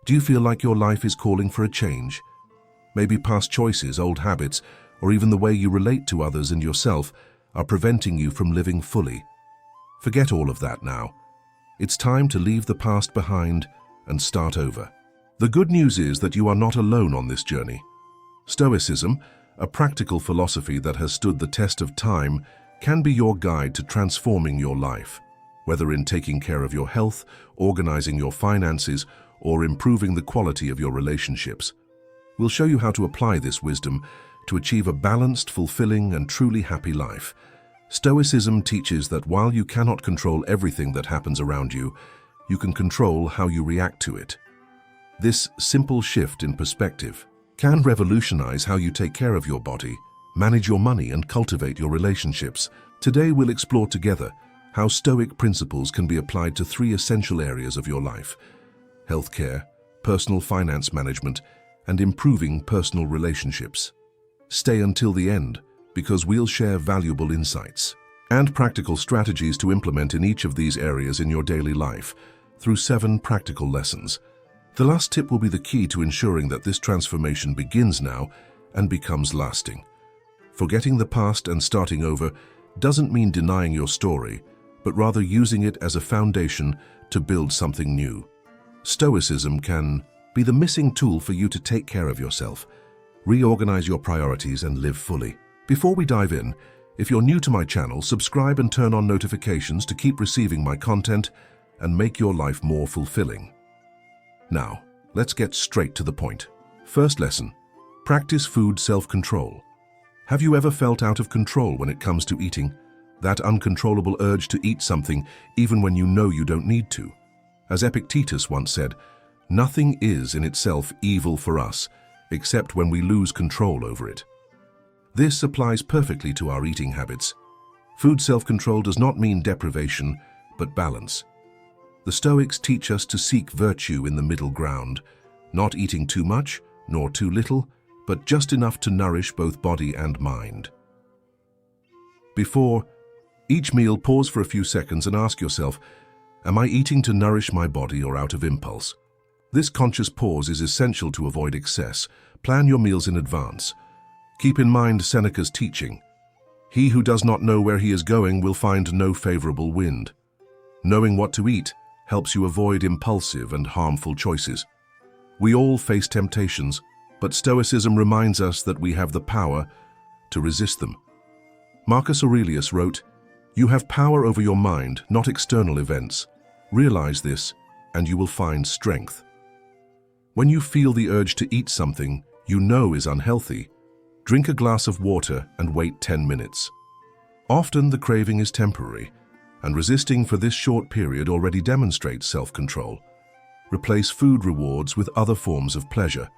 Do you feel like your life is calling for a change? Maybe past choices, old habits, or even the way you relate to others and yourself are preventing you from living fully. Forget all of that now. It's time to leave the past behind and start over. The good news is that you are not alone on this journey. Stoicism, a practical philosophy that has stood the test of time, can be your guide to transforming your life, whether in taking care of your health, organizing your finances, or improving the quality of your relationships. We'll show you how to apply this wisdom to achieve a balanced, fulfilling, and truly happy life. Stoicism teaches that while you cannot control everything that happens around you, you can control how you react to it. This simple shift in perspective can revolutionize how you take care of your body, manage your money, and cultivate your relationships. Today we'll explore together how Stoic principles can be applied to three essential areas of your life: healthcare, personal finance management, and improving personal relationships. Stay until the end, because we'll share valuable insights and practical strategies to implement in each of these areas in your daily life through 7 practical lessons. The last tip will be the key to ensuring that this transformation begins now and becomes lasting. Forgetting the past and starting over doesn't mean denying your story, but rather using it as a foundation to build something new. Stoicism can be the missing tool for you to take care of yourself, reorganize your priorities, and live fully. Before we dive in, if you're new to my channel, subscribe and turn on notifications to keep receiving my content and make your life more fulfilling. Now, let's get straight to the point. First lesson: practice food self-control. Have you ever felt out of control when it comes to eating? That uncontrollable urge to eat something even when you know you don't need to? As Epictetus once said, nothing is in itself evil for us, except when we lose control over it. This applies perfectly to our eating habits. Food self-control does not mean deprivation, but balance. The Stoics teach us to seek virtue in the middle ground, not eating too much, nor too little, but just enough to nourish both body and mind. Before each meal, pause for a few seconds and ask yourself, am I eating to nourish my body or out of impulse? This conscious pause is essential to avoid excess. Plan your meals in advance. Keep in mind Seneca's teaching: he who does not know where he is going will find no favorable wind. Knowing what to eat helps you avoid impulsive and harmful choices. We all face temptations, but Stoicism reminds us that we have the power to resist them. Marcus Aurelius wrote, "You have power over your mind, not external events. Realize this, and you will find strength." When you feel the urge to eat something you know is unhealthy, drink a glass of water and wait 10 minutes. Often the craving is temporary, and resisting for this short period already demonstrates self-control. Replace food rewards with other forms of pleasure.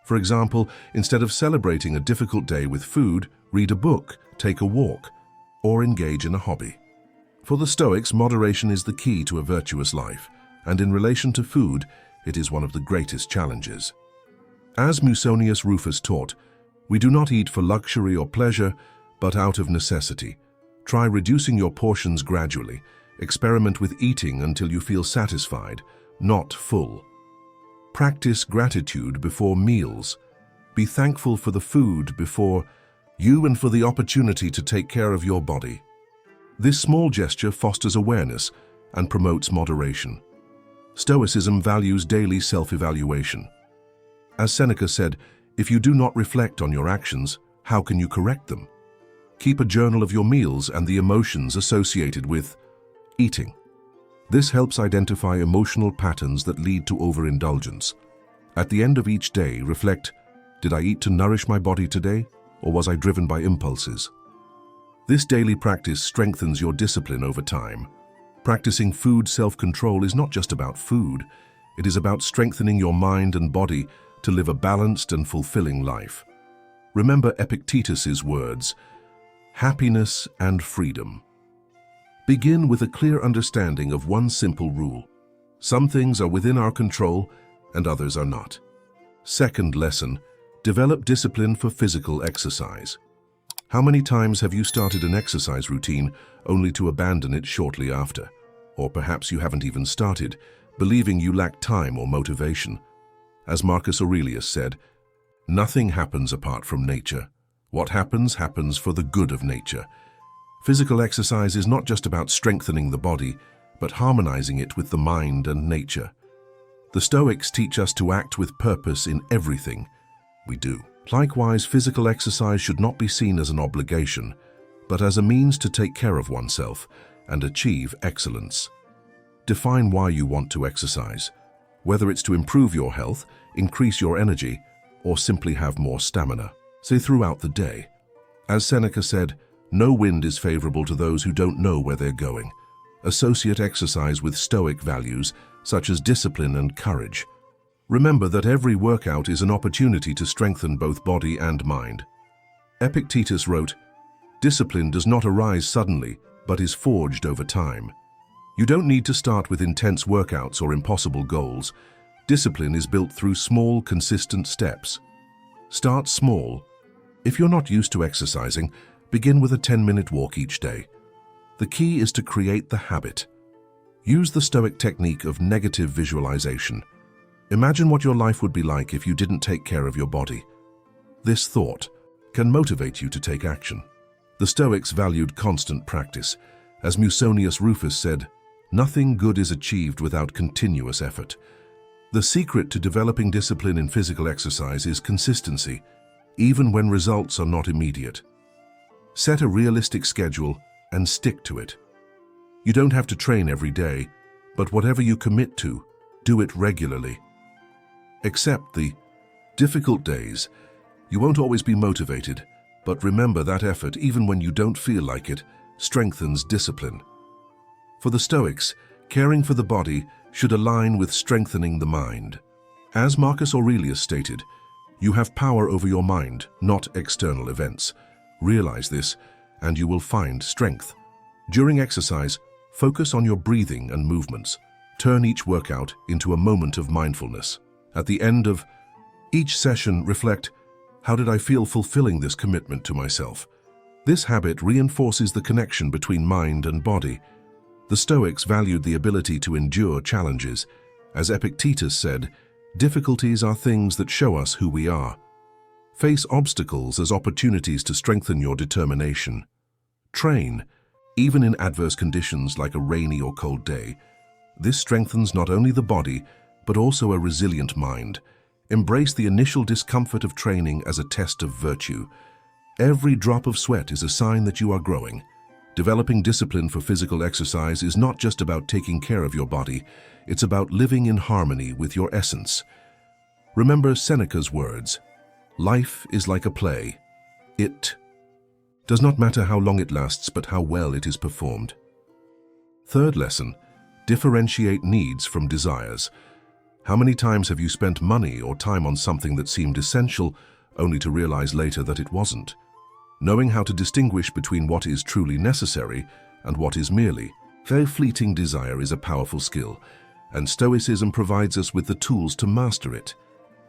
For example, instead of celebrating a difficult day with food, read a book, take a walk, or engage in a hobby. For the Stoics, moderation is the key to a virtuous life, and in relation to food, it is one of the greatest challenges. As Musonius Rufus taught, we do not eat for luxury or pleasure, but out of necessity. Try reducing your portions gradually. Experiment with eating until you feel satisfied, not full. Practice gratitude before meals. Be thankful for the food before you and for the opportunity to take care of your body. This small gesture fosters awareness and promotes moderation. Stoicism values daily self-evaluation. As Seneca said, if you do not reflect on your actions, how can you correct them? Keep a journal of your meals and the emotions associated with eating. This helps identify emotional patterns that lead to overindulgence. At the end of each day, reflect, did I eat to nourish my body today, or was I driven by impulses? This daily practice strengthens your discipline over time. Practicing food self-control is not just about food, it is about strengthening your mind and body to live a balanced and fulfilling life. Remember Epictetus's words: happiness and freedom. Begin with a clear understanding of one simple rule: some things are within our control and others are not. Second lesson: develop discipline for physical exercise. How many times have you started an exercise routine only to abandon it shortly after? Or perhaps you haven't even started, believing you lack time or motivation. As Marcus Aurelius said, "Nothing happens apart from nature. What happens, happens for the good of nature." Physical exercise is not just about strengthening the body, but harmonizing it with the mind and nature. The Stoics teach us to act with purpose in everything we do. Likewise, physical exercise should not be seen as an obligation, but as a means to take care of oneself and achieve excellence. Define why you want to exercise, whether it's to improve your health, increase your energy, or simply have more stamina. Say throughout the day. As Seneca said, "No wind is favorable to those who don't know where they're going." Associate exercise with Stoic values, such as discipline and courage. Remember that every workout is an opportunity to strengthen both body and mind. Epictetus wrote, "Discipline does not arise suddenly, but is forged over time." You don't need to start with intense workouts or impossible goals. Discipline is built through small, consistent steps. Start small. If you're not used to exercising, begin with a 10-minute walk each day. The key is to create the habit. Use the Stoic technique of negative visualization. Imagine what your life would be like if you didn't take care of your body. This thought can motivate you to take action. The Stoics valued constant practice. As Musonius Rufus said, "Nothing good is achieved without continuous effort." The secret to developing discipline in physical exercise is consistency, even when results are not immediate. Set a realistic schedule and stick to it. You don't have to train every day, but whatever you commit to, do it regularly. Accept the difficult days. You won't always be motivated, but remember that effort, even when you don't feel like it, strengthens discipline. For the Stoics, caring for the body should align with strengthening the mind. As Marcus Aurelius stated, "You have power over your mind, not external events." Realize this, and you will find strength. During exercise, focus on your breathing and movements. Turn each workout into a moment of mindfulness. At the end of each session, reflect, "How did I feel fulfilling this commitment to myself?" This habit reinforces the connection between mind and body. The Stoics valued the ability to endure challenges. As Epictetus said, "Difficulties are things that show us who we are." Face obstacles as opportunities to strengthen your determination. Train, even in adverse conditions like a rainy or cold day. This strengthens not only the body, but also a resilient mind. Embrace the initial discomfort of training as a test of virtue. Every drop of sweat is a sign that you are growing. Developing discipline for physical exercise is not just about taking care of your body, it's about living in harmony with your essence. Remember Seneca's words, "Life is like a play. It does not matter how long it lasts, but how well it is performed." Third lesson, differentiate needs from desires. How many times have you spent money or time on something that seemed essential, only to realize later that it wasn't? Knowing how to distinguish between what is truly necessary and what is merely a fleeting desire is a powerful skill, and Stoicism provides us with the tools to master it.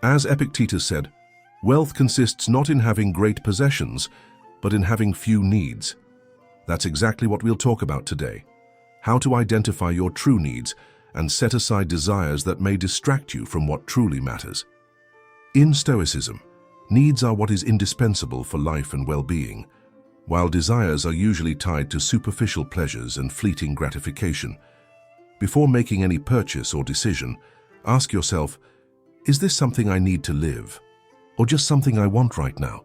As Epictetus said, "Wealth consists not in having great possessions, but in having few needs." That's exactly what we'll talk about today. How to identify your true needs and set aside desires that may distract you from what truly matters. In Stoicism, needs are what is indispensable for life and well-being, while desires are usually tied to superficial pleasures and fleeting gratification. Before making any purchase or decision, ask yourself, is this something I need to live, or just something I want right now?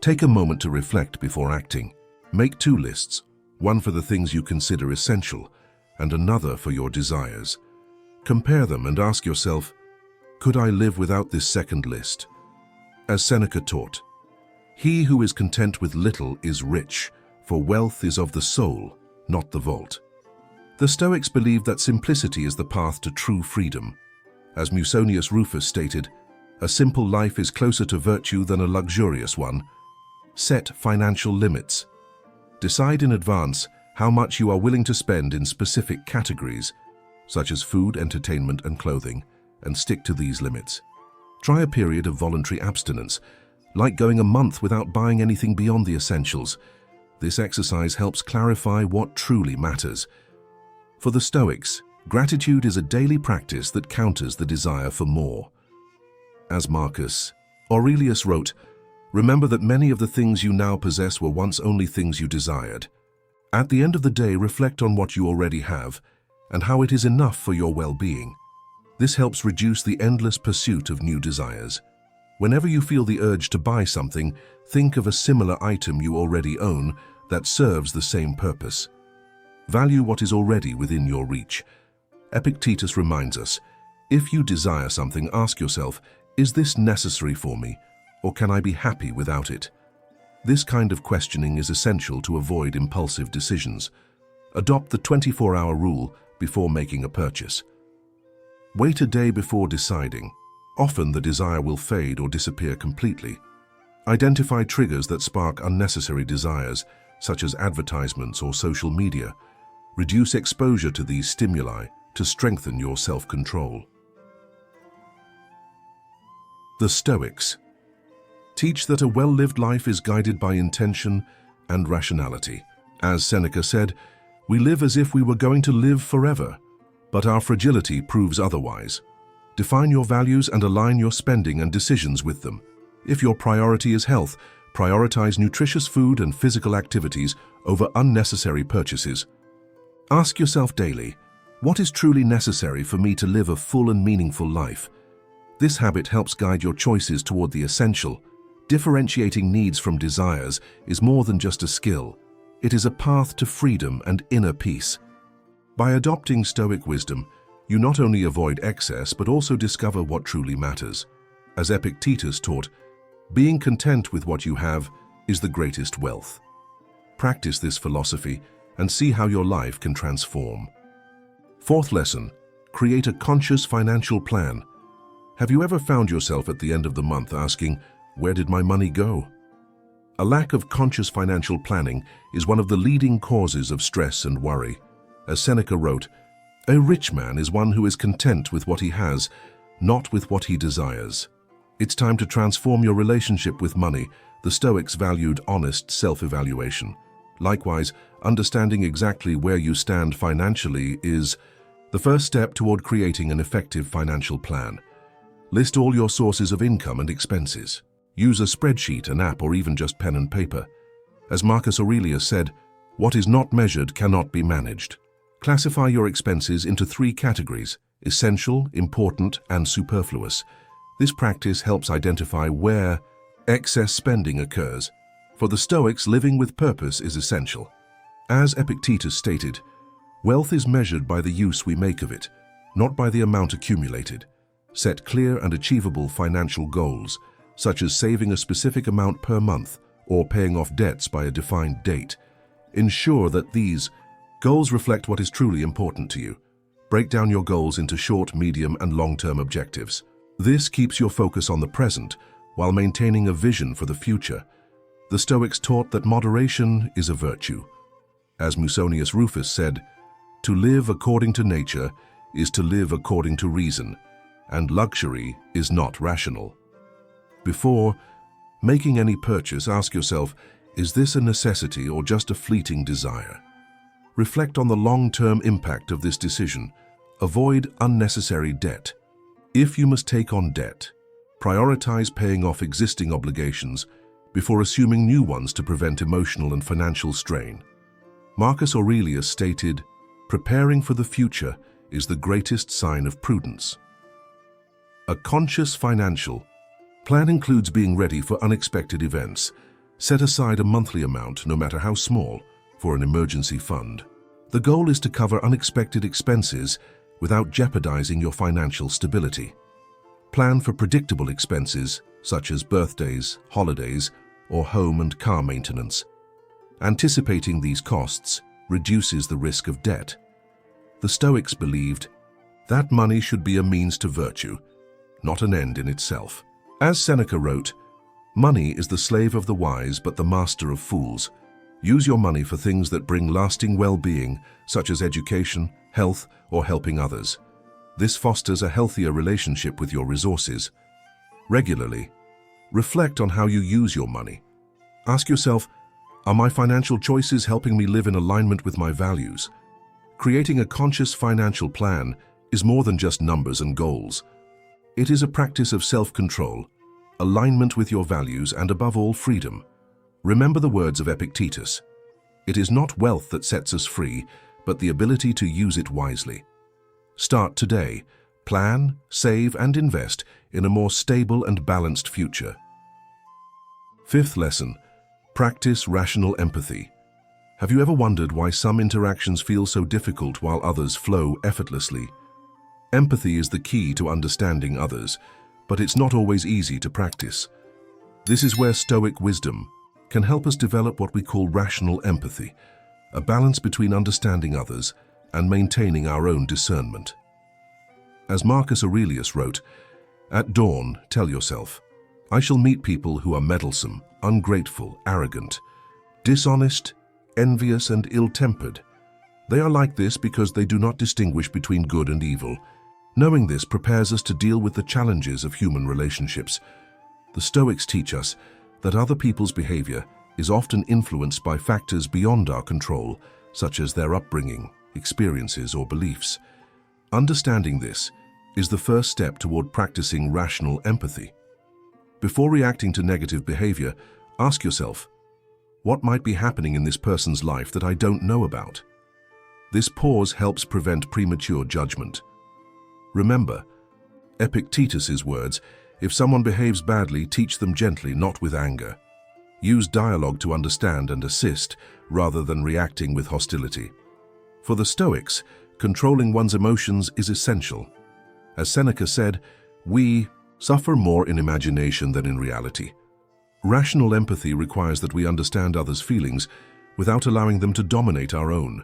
Take a moment to reflect before acting. Make two lists, one for the things you consider essential and another for your desires. Compare them and ask yourself, could I live without this second list? As Seneca taught, "He who is content with little is rich, for wealth is of the soul, not the vault." The Stoics believed that simplicity is the path to true freedom. As Musonius Rufus stated, "A simple life is closer to virtue than a luxurious one." Set financial limits. Decide in advance how much you are willing to spend in specific categories, such as food, entertainment, and clothing, and stick to these limits. Try a period of voluntary abstinence, like going a month without buying anything beyond the essentials. This exercise helps clarify what truly matters. For the Stoics, gratitude is a daily practice that counters the desire for more. As Marcus Aurelius wrote, "Remember that many of the things you now possess were once only things you desired." At the end of the day, reflect on what you already have and how it is enough for your well-being. This helps reduce the endless pursuit of new desires. Whenever you feel the urge to buy something, think of a similar item you already own that serves the same purpose. Value what is already within your reach. Epictetus reminds us, if you desire something, ask yourself, is this necessary for me, or can I be happy without it? This kind of questioning is essential to avoid impulsive decisions. Adopt the 24-hour rule before making a purchase. Wait a day before deciding. Often the desire will fade or disappear completely. Identify triggers that spark unnecessary desires, such as advertisements or social media. Reduce exposure to these stimuli to strengthen your self-control. The Stoics teach that a well-lived life is guided by intention and rationality. As Seneca said, "We live as if we were going to live forever, but our fragility proves otherwise." Define your values and align your spending and decisions with them. If your priority is health, prioritize nutritious food and physical activities over unnecessary purchases. Ask yourself daily, what is truly necessary for me to live a full and meaningful life? This habit helps guide your choices toward the essential. Differentiating needs from desires is more than just a skill. It is a path to freedom and inner peace. By adopting Stoic wisdom, you not only avoid excess but also discover what truly matters. As Epictetus taught, being content with what you have is the greatest wealth. Practice this philosophy and see how your life can transform. Fourth lesson, create a conscious financial plan. Have you ever found yourself at the end of the month asking, where did my money go? A lack of conscious financial planning is one of the leading causes of stress and worry. As Seneca wrote, "A rich man is one who is content with what he has, not with what he desires." It's time to transform your relationship with money. The Stoics valued honest self-evaluation. Likewise, understanding exactly where you stand financially is the first step toward creating an effective financial plan. List all your sources of income and expenses. Use a spreadsheet, an app, or even just pen and paper. As Marcus Aurelius said, "What is not measured cannot be managed." Classify your expenses into 3 categories: essential, important, and superfluous. This practice helps identify where excess spending occurs. For the Stoics, living with purpose is essential. As Epictetus stated, wealth is measured by the use we make of it, not by the amount accumulated. Set clear and achievable financial goals, such as saving a specific amount per month or paying off debts by a defined date. Ensure that these goals reflect what is truly important to you. Break down your goals into short, medium, and long-term objectives. This keeps your focus on the present while maintaining a vision for the future. The Stoics taught that moderation is a virtue. As Musonius Rufus said, "To live according to nature is to live according to reason, and luxury is not rational." Before making any purchase, ask yourself, is this a necessity or just a fleeting desire? Reflect on the long-term impact of this decision. Avoid unnecessary debt. If you must take on debt, prioritize paying off existing obligations before assuming new ones to prevent emotional and financial strain. Marcus Aurelius stated, "Preparing for the future is the greatest sign of prudence." A conscious financial plan includes being ready for unexpected events. Set aside a monthly amount, no matter how small, for an emergency fund. The goal is to cover unexpected expenses without jeopardizing your financial stability. Plan for predictable expenses, such as birthdays, holidays, or home and car maintenance. Anticipating these costs reduces the risk of debt. The Stoics believed that money should be a means to virtue, not an end in itself. As Seneca wrote, "Money is the slave of the wise but the master of fools." Use your money for things that bring lasting well-being, such as education, health, or helping others. This fosters a healthier relationship with your resources. Regularly, reflect on how you use your money. Ask yourself, are my financial choices helping me live in alignment with my values? Creating a conscious financial plan is more than just numbers and goals. It is a practice of self-control, alignment with your values, and above all, freedom. Remember the words of Epictetus. It is not wealth that sets us free, but the ability to use it wisely. Start today. Plan, save, and invest in a more stable and balanced future. Fifth lesson, practice rational empathy. Have you ever wondered why some interactions feel so difficult while others flow effortlessly? Empathy is the key to understanding others, but it's not always easy to practice. This is where Stoic wisdom can help us develop what we call rational empathy, a balance between understanding others and maintaining our own discernment. As Marcus Aurelius wrote, "At dawn, tell yourself, I shall meet people who are meddlesome, ungrateful, arrogant, dishonest, envious, and ill-tempered. They are like this because they do not distinguish between good and evil." Knowing this prepares us to deal with the challenges of human relationships. The Stoics teach us that other people's behavior is often influenced by factors beyond our control, such as their upbringing, experiences, or beliefs. Understanding this is the first step toward practicing rational empathy. Before reacting to negative behavior, ask yourself, what might be happening in this person's life that I don't know about? This pause helps prevent premature judgment. Remember Epictetus's words, if someone behaves badly, teach them gently, not with anger. Use dialogue to understand and assist, rather than reacting with hostility. For the Stoics, controlling one's emotions is essential. As Seneca said, we suffer more in imagination than in reality. Rational empathy requires that we understand others' feelings without allowing them to dominate our own.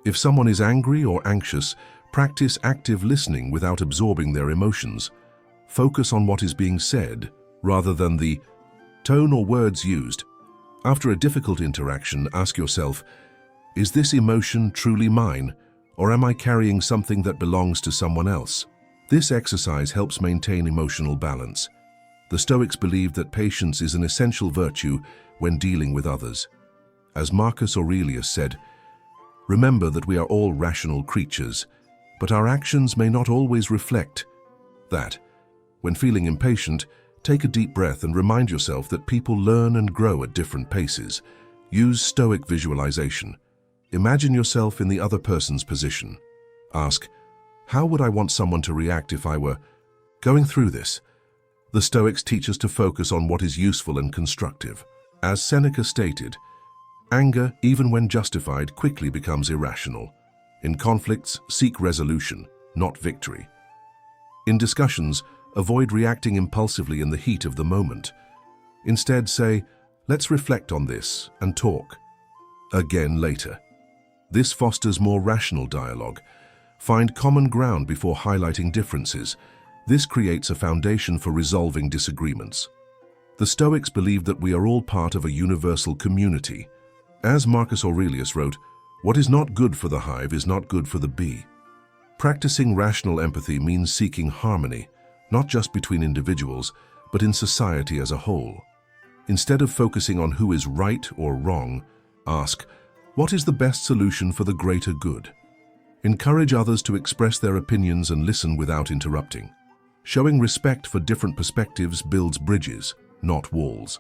If someone is angry or anxious, practice active listening without absorbing their emotions. Focus on what is being said, rather than the tone or words used. After a difficult interaction, ask yourself, is this emotion truly mine, or am I carrying something that belongs to someone else? This exercise helps maintain emotional balance. The Stoics believed that patience is an essential virtue when dealing with others. As Marcus Aurelius said, remember that we are all rational creatures, but our actions may not always reflect that. When feeling impatient, take a deep breath and remind yourself that people learn and grow at different paces. Use Stoic visualization. Imagine yourself in the other person's position. Ask, how would I want someone to react if I were going through this? The Stoics teach us to focus on what is useful and constructive. As Seneca stated, anger, even when justified, quickly becomes irrational. In conflicts, seek resolution, not victory. In discussions, avoid reacting impulsively in the heat of the moment. Instead, say, let's reflect on this and talk again later. This fosters more rational dialogue. Find common ground before highlighting differences. This creates a foundation for resolving disagreements. The Stoics believed that we are all part of a universal community. As Marcus Aurelius wrote, what is not good for the hive is not good for the bee. Practicing rational empathy means seeking harmony, not just between individuals, but in society as a whole. Instead of focusing on who is right or wrong, ask, what is the best solution for the greater good? Encourage others to express their opinions and listen without interrupting. Showing respect for different perspectives builds bridges, not walls.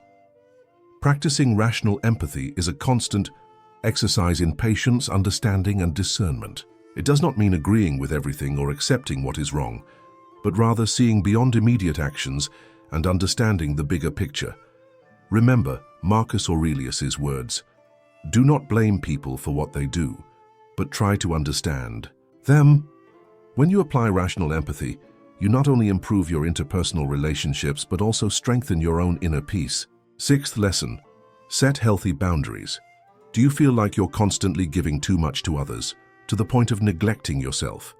Practicing rational empathy is a constant exercise in patience, understanding, and discernment. It does not mean agreeing with everything or accepting what is wrong, but rather seeing beyond immediate actions and understanding the bigger picture. Remember Marcus Aurelius's words, do not blame people for what they do, but try to understand them. When you apply rational empathy, you not only improve your interpersonal relationships, but also strengthen your own inner peace. Sixth lesson, set healthy boundaries. Do you feel like you're constantly giving too much to others, to the point of neglecting yourself?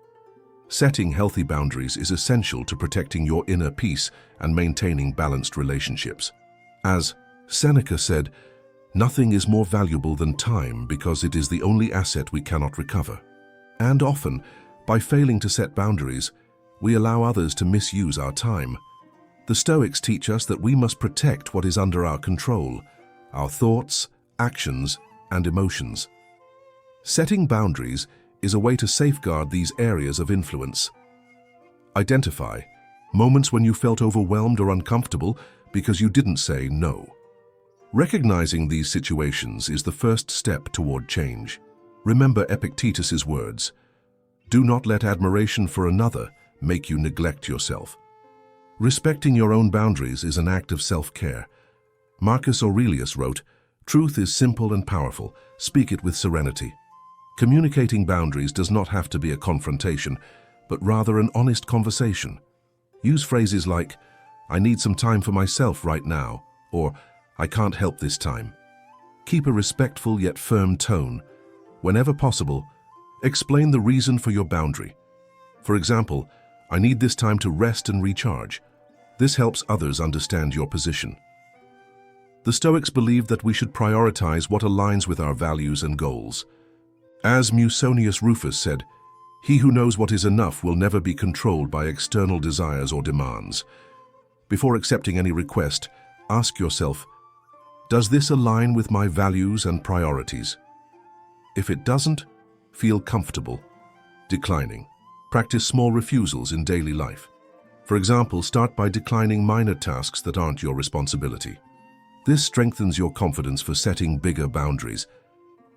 Setting healthy boundaries is essential to protecting your inner peace and maintaining balanced relationships. As Seneca said, nothing is more valuable than time because it is the only asset we cannot recover. And often, by failing to set boundaries, we allow others to misuse our time. The Stoics teach us that we must protect what is under our control, our thoughts, actions, and emotions. Setting boundaries is a way to safeguard these areas of influence. Identify, Moments when you felt overwhelmed or uncomfortable because you didn't say no. Recognizing these situations is the first step toward change. Remember Epictetus's words, "Do not let admiration for another make you neglect yourself." Respecting your own boundaries is an act of self-care. Marcus Aurelius wrote, "Truth is simple and powerful. Speak it with serenity." Communicating boundaries does not have to be a confrontation, but rather an honest conversation. Use phrases like, "I need some time for myself right now," or "I can't help this time." Keep a respectful yet firm tone. Whenever possible, explain the reason for your boundary. For example, "I need this time to rest and recharge." This helps others understand your position. The Stoics believed that we should prioritize what aligns with our values and goals. As Musonius Rufus said, "He who knows what is enough will never be controlled by external desires or demands." Before accepting any request, ask yourself, does this align with my values and priorities? If it doesn't, feel comfortable declining. Practice small refusals in daily life. For example, start by declining minor tasks that aren't your responsibility. This strengthens your confidence for setting bigger boundaries.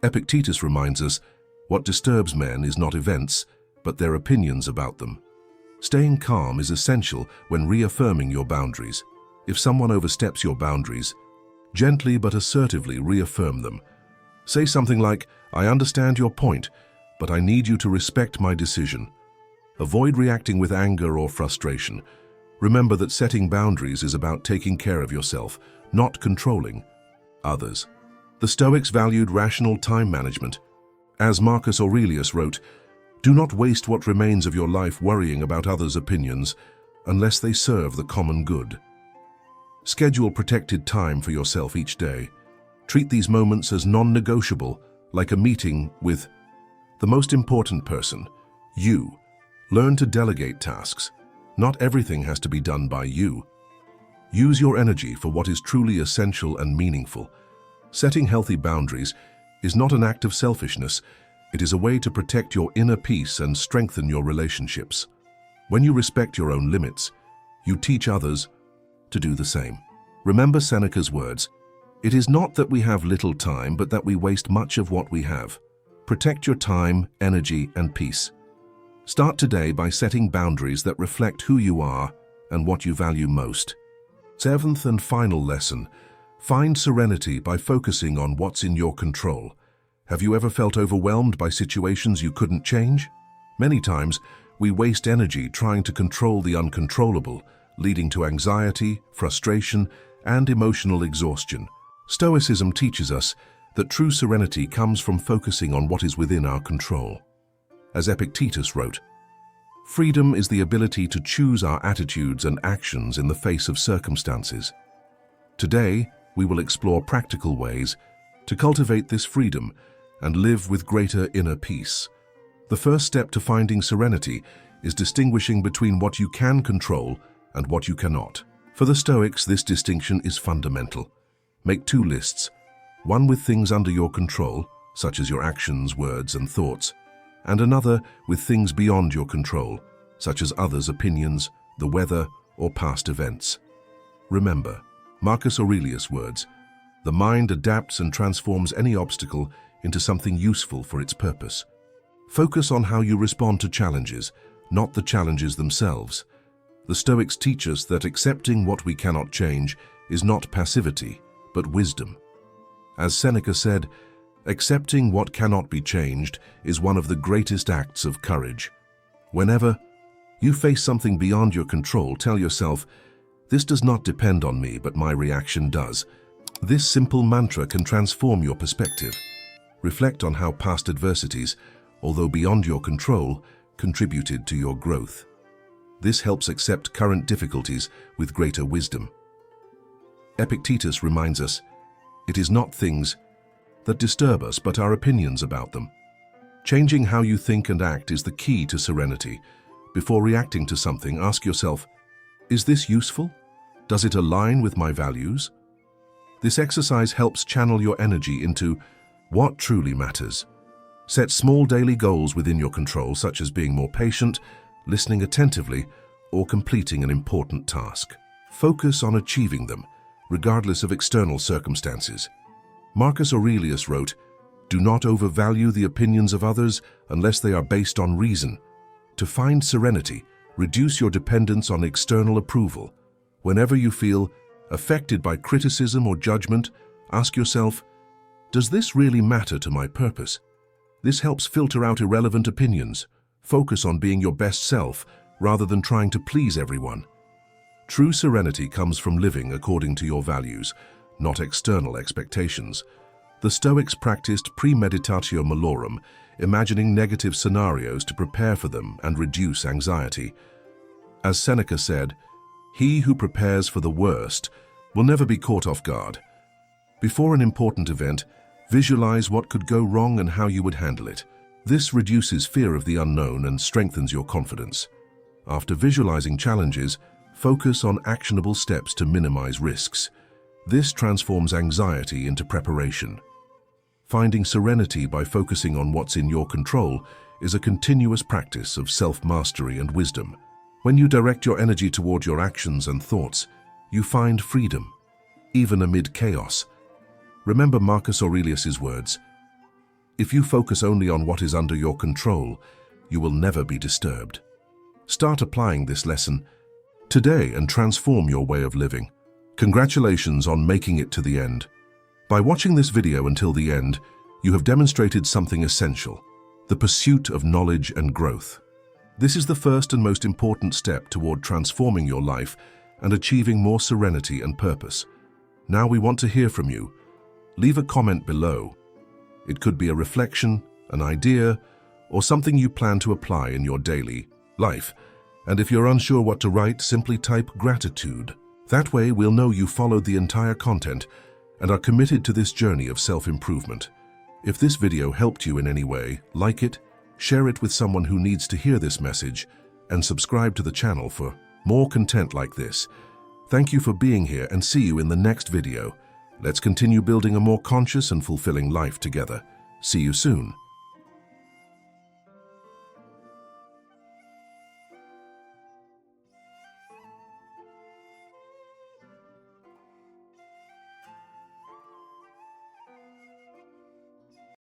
Epictetus reminds us, "What disturbs men is not events, but their opinions about them." Staying calm is essential when reaffirming your boundaries. If someone oversteps your boundaries, gently but assertively reaffirm them. Say something like, "I understand your point, but I need you to respect my decision." Avoid reacting with anger or frustration. Remember that setting boundaries is about taking care of yourself, not controlling others. The Stoics valued rational time management. As Marcus Aurelius wrote, "Do not waste what remains of your life worrying about others' opinions unless they serve the common good." Schedule protected time for yourself each day. Treat these moments as non-negotiable, like a meeting with the most important person, you. Learn to delegate tasks. Not everything has to be done by you. Use your energy for what is truly essential and meaningful. Setting healthy boundaries is not an act of selfishness. It is a way to protect your inner peace and strengthen your relationships. When you respect your own limits, you teach others to do the same. Remember Seneca's words, "It is not that we have little time, but that we waste much of what we have." Protect your time, energy, and peace. Start today by setting boundaries that reflect who you are and what you value most. Seventh and final lesson, find serenity by focusing on what's in your control. Have you ever felt overwhelmed by situations you couldn't change? Many times, we waste energy trying to control the uncontrollable, leading to anxiety, frustration, and emotional exhaustion. Stoicism teaches us that true serenity comes from focusing on what is within our control. As Epictetus wrote, "Freedom is the ability to choose our attitudes and actions in the face of circumstances." Today, we will explore practical ways to cultivate this freedom and live with greater inner peace. The first step to finding serenity is distinguishing between what you can control and what you cannot. For the Stoics, this distinction is fundamental. Make two lists, one with things under your control, such as your actions, words, and thoughts, and another with things beyond your control, such as others' opinions, the weather, or past events. Remember Marcus Aurelius' words, "The mind adapts and transforms any obstacle into something useful for its purpose." Focus on how you respond to challenges, not the challenges themselves. The Stoics teach us that accepting what we cannot change is not passivity, but wisdom. As Seneca said, accepting what cannot be changed is one of the greatest acts of courage. Whenever you face something beyond your control, tell yourself, "This does not depend on me, but my reaction does." This simple mantra can transform your perspective. Reflect on how past adversities, although beyond your control, contributed to your growth. This helps accept current difficulties with greater wisdom. Epictetus reminds us, "It is not things that disturb us, but our opinions about them." Changing how you think and act is the key to serenity. Before reacting to something, ask yourself, "Is this useful? Does it align with my values?" This exercise helps channel your energy into what truly matters. Set small daily goals within your control, such as being more patient, listening attentively, or completing an important task. Focus on achieving them, regardless of external circumstances. Marcus Aurelius wrote, "Do not overvalue the opinions of others unless they are based on reason. To find serenity, reduce your dependence on external approval. Whenever you feel affected by criticism or judgment, ask yourself, does this really matter to my purpose? This helps filter out irrelevant opinions. Focus on being your best self rather than trying to please everyone." True serenity comes from living according to your values, not external expectations. The Stoics practiced premeditatio malorum, imagining negative scenarios to prepare for them and reduce anxiety. As Seneca said, "He who prepares for the worst will never be caught off guard." Before an important event, visualize what could go wrong and how you would handle it. This reduces fear of the unknown and strengthens your confidence. After visualizing challenges, focus on actionable steps to minimize risks. This transforms anxiety into preparation. Finding serenity by focusing on what's in your control is a continuous practice of self-mastery and wisdom. When you direct your energy toward your actions and thoughts, you find freedom, even amid chaos. Remember Marcus Aurelius's words, "If you focus only on what is under your control, you will never be disturbed." Start applying this lesson today and transform your way of living. Congratulations on making it to the end. By watching this video until the end, you have demonstrated something essential: the pursuit of knowledge and growth. This is the first and most important step toward transforming your life and achieving more serenity and purpose. Now we want to hear from you. Leave a comment below. It could be a reflection, an idea, or something you plan to apply in your daily life. And if you're unsure what to write, simply type gratitude. That way we'll know you followed the entire content and are committed to this journey of self-improvement. If this video helped you in any way, like it, share it with someone who needs to hear this message, and subscribe to the channel for more content like this. Thank you for being here and see you in the next video. Let's continue building a more conscious and fulfilling life together. See you soon.